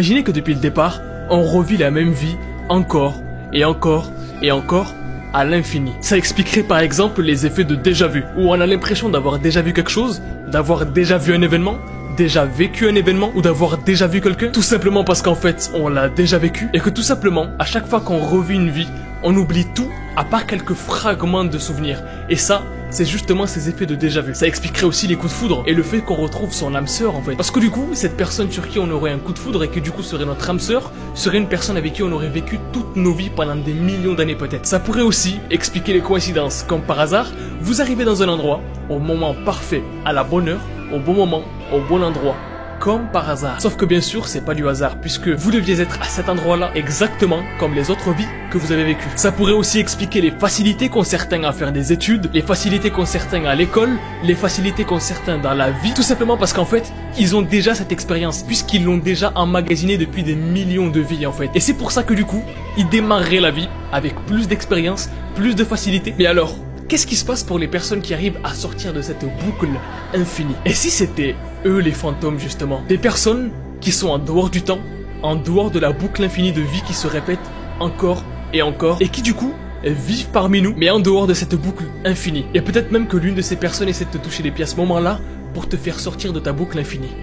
Imaginez que depuis le départ, on revit la même vie encore et encore et encore à l'infini. Ça expliquerait par exemple les effets de déjà-vu, où on a l'impression d'avoir déjà vu quelque chose, d'avoir déjà vu un événement, déjà vécu un événement ou d'avoir déjà vu quelqu'un, tout simplement parce qu'en fait on l'a déjà vécu et que tout simplement à chaque fois qu'on revit une vie, on oublie tout à part quelques fragments de souvenirs. Et ça, c'est justement ces effets de déjà-vu. Ça expliquerait aussi les coups de foudre et le fait qu'on retrouve son âme sœur en fait. Parce que du coup, cette personne sur qui on aurait un coup de foudre et qui du coup serait notre âme sœur, serait une personne avec qui on aurait vécu toutes nos vies pendant des millions d'années peut-être. Ça pourrait aussi expliquer les coïncidences. Comme par hasard, vous arrivez dans un endroit au moment parfait, à la bonne heure, au bon moment, au bon endroit. Comme par hasard. Sauf que bien sûr, c'est pas du hasard, puisque vous deviez être à cet endroit-là exactement comme les autres vies que vous avez vécues. Ça pourrait aussi expliquer les facilités qu'ont certains à faire des études, les facilités qu'ont certains à l'école, les facilités qu'ont certains dans la vie, tout simplement parce qu'en fait, ils ont déjà cette expérience, puisqu'ils l'ont déjà emmagasinée depuis des millions de vies en fait. Et c'est pour ça que du coup, ils démarreraient la vie avec plus d'expérience, plus de facilité. Mais alors, qu'est-ce qui se passe pour les personnes qui arrivent à sortir de cette boucle infinie? Et si c'était eux les fantômes justement? Des personnes qui sont en dehors du temps, en dehors de la boucle infinie de vie qui se répète encore et encore, et qui du coup vivent parmi nous, mais en dehors de cette boucle infinie. Et peut-être même que l'une de ces personnes essaie de te toucher les pieds à ce moment-là pour te faire sortir de ta boucle infinie.